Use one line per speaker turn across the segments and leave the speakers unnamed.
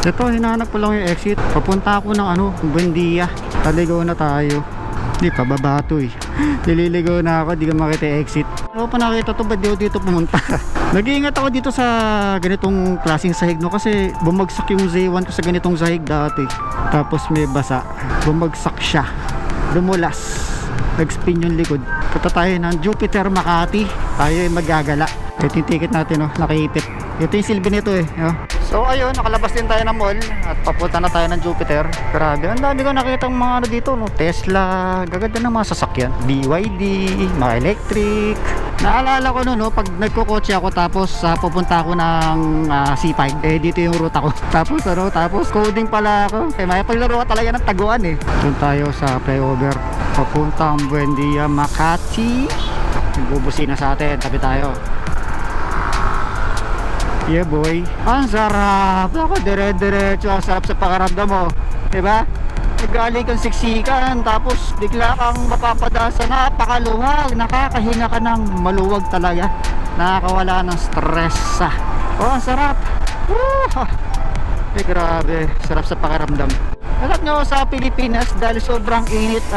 Ito, hinahanap ko lang yung exit. Papunta ako ng Buendia. Taligaw na tayo. Hindi pa baba to eh. Nililigaw na ako, di ka makita yung exit. Ano pa nakita to, ba't dito pumunta? Nag-iingat ako dito sa ganitong klaseng sahig, no? Kasi bumagsak yung Z1 ko sa ganitong sahig dati. Tapos may basa. Bumagsak siya. Lumulas. Nag-spin yung likod. Punta tayo ng Jupiter Makati. Tayo ay magagala. Ito yung ticket natin, no? Nakaipit. Ito yung silbi nito eh, no? So ayun, nakalabas din tayo ng mall at papunta na tayo ng Jupiter. Grabe, ang dami ko nakita ng mga dito, no? Tesla, gaganda ng mga sasakyan, BYD, mga electric. Naalala ko no, pag nagkokotse ako tapos pupunta ako ng C5, dito yung route ako. Tapos coding pala ako. May paglaro ka talaga ng taguan eh. Doon tayo sa flyover, papuntang Buendia, Makati. Bubusina sa atin, tabi tayo. Yeah boy, ang sarap. Ako dire-diretso, ang sarap sa pakaramdam mo, diba? Galing kang siksikan, tapos bigla kang mapapada sa napakaluwag. Nakakahinga ka ng maluwag talaga. Nakakawala ng stress. Oh, ang sarap. Grabe, sarap sa pakaramdam. Alam nyo, sa Pilipinas dahil sobrang init,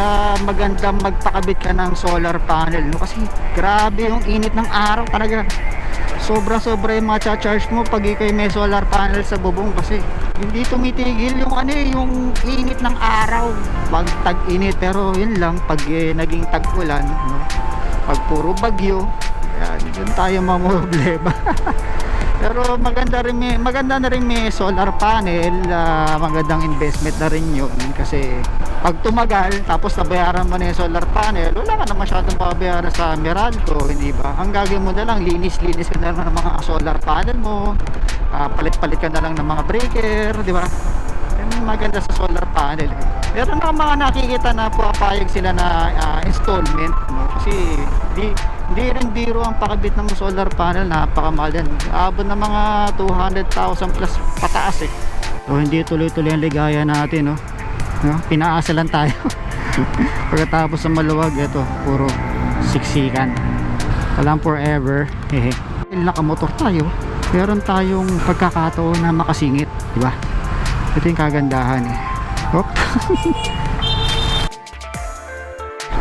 magandang magpakabit ka ng solar panel, no? Kasi grabe yung init ng araw talaga. Sobra yung mga charge mo pag ikay may solar panel sa bubong, kasi hindi tumitigil yung yung init ng araw pag tag-init. Pero yun lang, pag naging tag-ulan, no? Pag puro bagyo, yan, yun tayo mamroblema. Pero maganda na rin may solar panel. Magandang investment na rin yun, kasi pag tumagal tapos nabayaran mo na yung solar panel, wala ka na masyadong pabayaran sa Meralco, hindi ba? Ang gagawin mo na lang, linis ka na lang ng mga solar panel mo, palit ka na lang ng mga breaker, di ba? Yan maganda sa solar panel. Meron na mga nakikita na papayag sila na installment, no? Kasi hindi rin biro ang pakabit ng solar panel, napakamahal yan. Abot na mga 200,000 plus pataas eh. So hindi tuloy-tuloy ang ligaya natin, no? Pinaasa lang tayo. Pagkatapos sa maluwag, ito puro siksikan. Walang forever. Nakamotor tayo, meron tayong pagkakataon na makasingit, di ba? Ito yung kagandahan eh. Hop.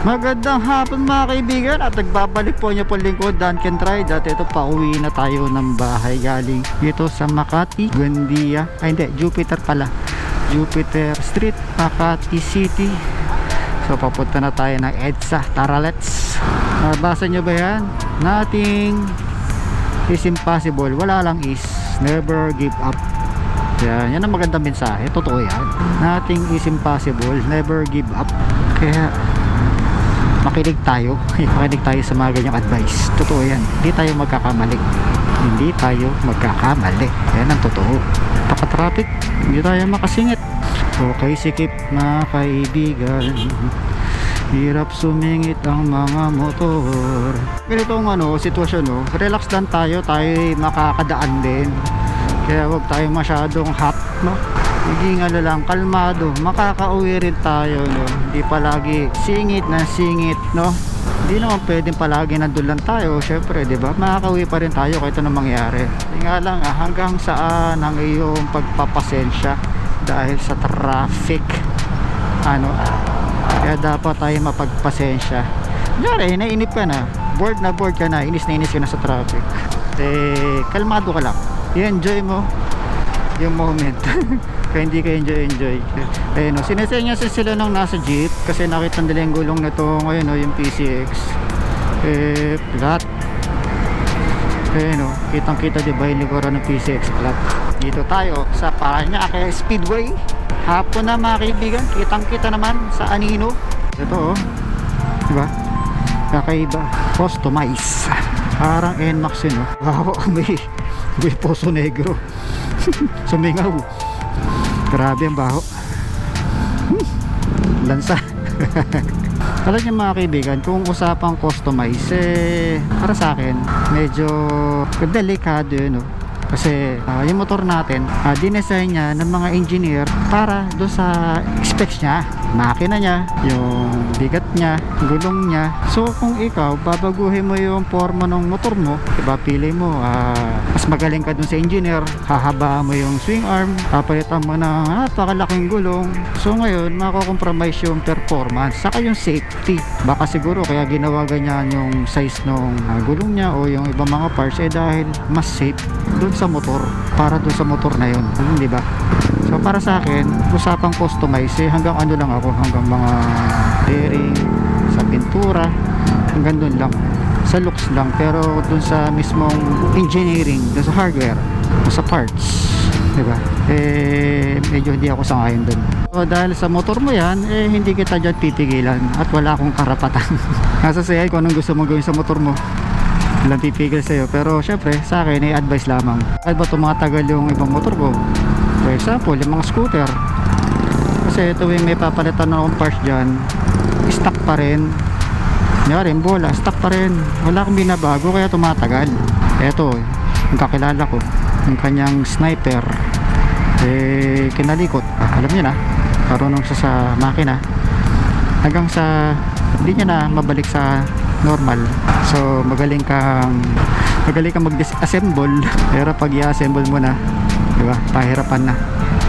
Magandang hapon mga kaibigan, at nagbabalik po niyo po lingkod Duncan Ride. At ito, pauwi na tayo ng bahay galing dito sa Makati, Buendia. Hindi, Jupiter pala, Jupiter Street, Makati City. So papunta na tayo ng EDSA. Tara, let's. Nabasa nyo ba yan? Nothing is impossible. Wala lang is. Never give up. Yan ang magandang mensahe. Totoo yan. Nothing is impossible. Never give up. Kaya makinig tayo. Makinig tayo sa mga ganyang advice. Totoo yan. Hindi tayo magkakamali. Yan ang totoo. Paka-traffic, hindi tayo makasingit. Okay, sikip mga kaibigan. Hirap sumingit ang mga motor. Ganitong sitwasyon, no? Relax lang tayo makakadaan din. Kaya wag tayo masyadong hot, no? Maging lang, kalmado. Makakauwi rin tayo, no? Hindi palagi singit, no? Hindi naman pwedeng palagi nandun lang tayo. Syempre, di ba? Makakauwi pa rin tayo kahit anong mangyari. Hindi nga lang, hanggang saan ang iyong pagpapasensya dahil sa traffic. Kaya dapat tayo mapagpasensya. Kunyari, nainip ka na, bored ka na, inis ka na sa traffic. Kalmado ka lang. I-enjoy mo yung moment. Kaya hindi ka enjoy. Sinesenya sila nung nasa jeep, kasi nakita nila yung gulong na to ngayon, yung PCX. Flat. Kitang kita, diba, yung likuran ng PCX flat. Dito tayo sa Parañaque Speedway. Hapon na mga kaibigan, kitang kita naman sa anino. Ito diba? Kakaiba. Customize. Parang NMAX yun, wow, may poso negro. Sumingaw. Grabe ang baho. Lansa. Alam niyo mga kaibigan, kung usapang customize, para sa akin medyo delikado yun, kasi yung motor natin, dinesign niya ng mga engineer para doon sa specs niya. makina niya, yung bigat niya, gulong niya. So kung ikaw babaguhin mo yung forma ng motor mo, diba, pili mo mas magaling ka dun sa engineer, hahaba mo yung swing arm, papalitan mo ng napakalaking gulong. So ngayon mako-compromise yung performance saka yung safety. Baka siguro kaya ginawa ganyan yung size ng gulong niya o yung ibang mga parts dahil mas safe dun sa motor, para dun sa motor na yun, di ba? So para sa akin, usapang customize hanggang ano lang ako, hanggang mga bearing, sa pintura, hanggang dun lang, sa looks lang. Pero dun sa mismong engineering, dun sa hardware, sa parts, di ba, medyo hindi ako sangayon dun. So dahil sa motor mo yan, hindi kita dyan pipigilan at wala akong karapatan. Nasa sa'yo kung anong gusto mo gawin sa motor mo, walang pipigil sa'yo. Pero syempre sa akin advice lamang. Kahit ba tumatagal yung ibang motor ko, for example yung mga scooter, kasi tuwing may papalitan na akong parts dyan, stock pa rin. Nyari, bola, stock pa rin, wala akong binabago kaya tumatagal. Eto, yung kakilala ko, yung kanyang sniper, kinalikot, alam niya na, marunong siya sa makina, hanggang sa hindi niya na mabalik sa normal. So magaling kang mag-disassemble, pero pag i-assemble mo na, diba, pahirapan na.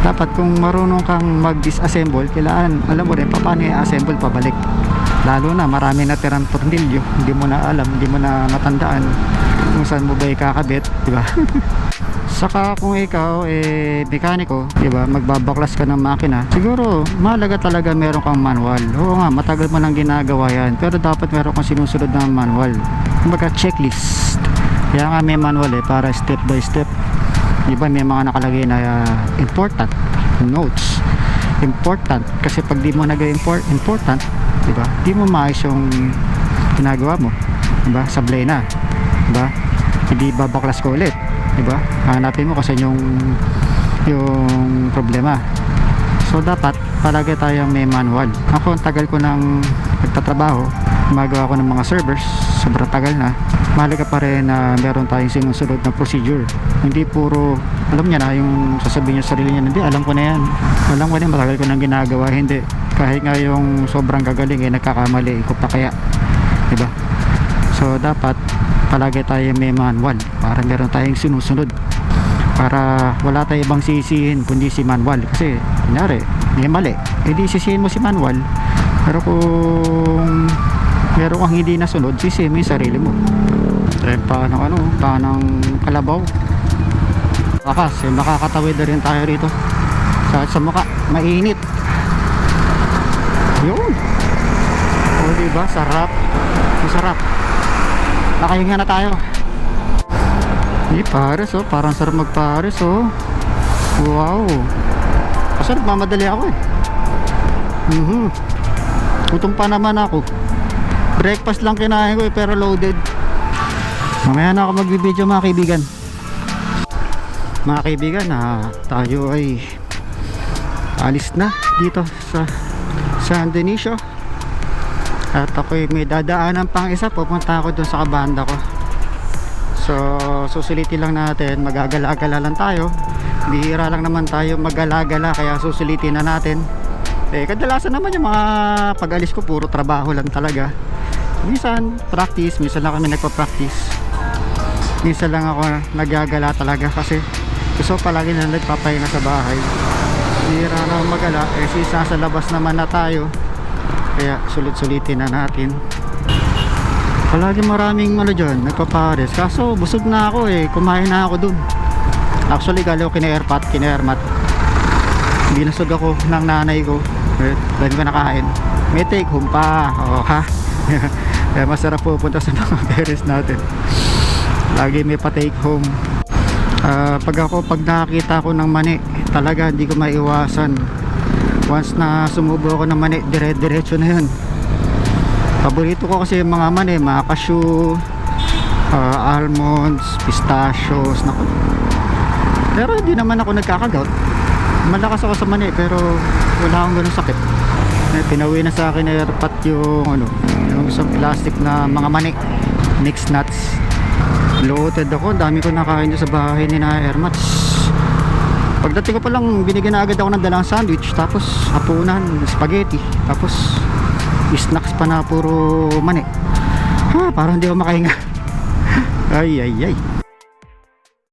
Dapat kung marunong kang mag-disassemble, kailangan alam mo rin paano i-assemble pabalik. Lalo na marami na tirang tornilyo, hindi mo na alam, hindi mo na matandaan kung saan mo ba ikakabit, diba? Saka kung ikaw mekaniko, diba, magbabaklas ka ng makina, siguro mahalaga talaga meron kang manual. Oo nga, matagal mo nang ginagawa yan, pero dapat meron kang sinusunod na manual, kumbaga checklist. Kaya nga may manual para step by step. Diba, may mga nakalagay na important notes, important, kasi pag di mo important, diba, di mo maayos yung ginagawa mo, diba, sablay na, diba, hindi babaklas ko ulit, diba, hanapin mo kasi yung problema. So dapat palagi tayong may manual. Ako ang tagal ko nang nagtatrabaho, gumagawa ko ng mga servers, sobrang tagal na. Mahalaga pa rin na meron tayong sinusunod na procedure. Hindi puro alam niya na yung sasabihin niya sa sarili niya, hindi, alam ko na yan, alam ko na yan, matagal ko nang ginagawa. Hindi, kahit nga yung sobrang gagaling nagkakamali ko pa kaya, diba? So dapat palagi tayo may manual para meron tayong sinusunod, para wala tayong ibang sisihin kundi si manual. Kasi kunyari may mali, di sisihin mo si manual, pero kung meron kang hindi nasunod, sisihin mo yung sarili mo. Paano kalabaw. Bakas, makakatawid na rin tayo rito sa mukha, mainit yun. O diba, sarap, masarap. Nakahinga na tayo. Pares parang sarap magpares. Wow, kasi nagmamadali ako gutom pa naman ako. Breakfast lang kinain ko pero loaded. Mamaya na ako magbibideo mga kaibigan. Mga kaibigan, tayo ay alis na dito sa San Dionisio. At ako'y may dadaanan pang isa, pupunta ako dun sa kabanda ko. So susulitin lang natin, magagala-gala lang tayo. Bihira lang naman tayo magala-gala, kaya susulitin na natin. Kadalasan naman yung mga pag-alis ko puro trabaho lang talaga. Minsan practice, minsan lang kami nagpa-practice, minsan lang ako nagagala talaga kasi gusto palagi na nagpapahinga sa bahay. Bihira na magala, since nasa labas naman na tayo, kaya sulit-sulitin na natin. Palagi maraming dyan nagpapares, kaso busog na ako kumain na ako dun. Actually galaw kina-airmat, binusog ako ng nanay ko, dahil ko nakain. May take home pa, kaya masarap pupunta sa mga beres natin, lagi may pa take home. Pag nakakita ko ng mani, talaga hindi ko maiwasan. Once na sumubo ako ng mani, dire-diretso na yun. Paborito ko kasi yung mga mani, mga cashew, almonds, pistachios, naku. Pero hindi naman ako nagkakagout. Malakas ako sa mani pero wala akong ganun sakit. Pinawi na sa akin na airpat yung isang plastic na mga mani, mixed nuts. Loaded ako, dami ko nakain sa bahay ni na Airmats. Pagdating ko pa lang, binigyan na agad ako ng dalang sandwich, tapos hapunan, spaghetti, tapos snacks pa na puro mani. Parang hindi ako makahinga. Ay ay ay.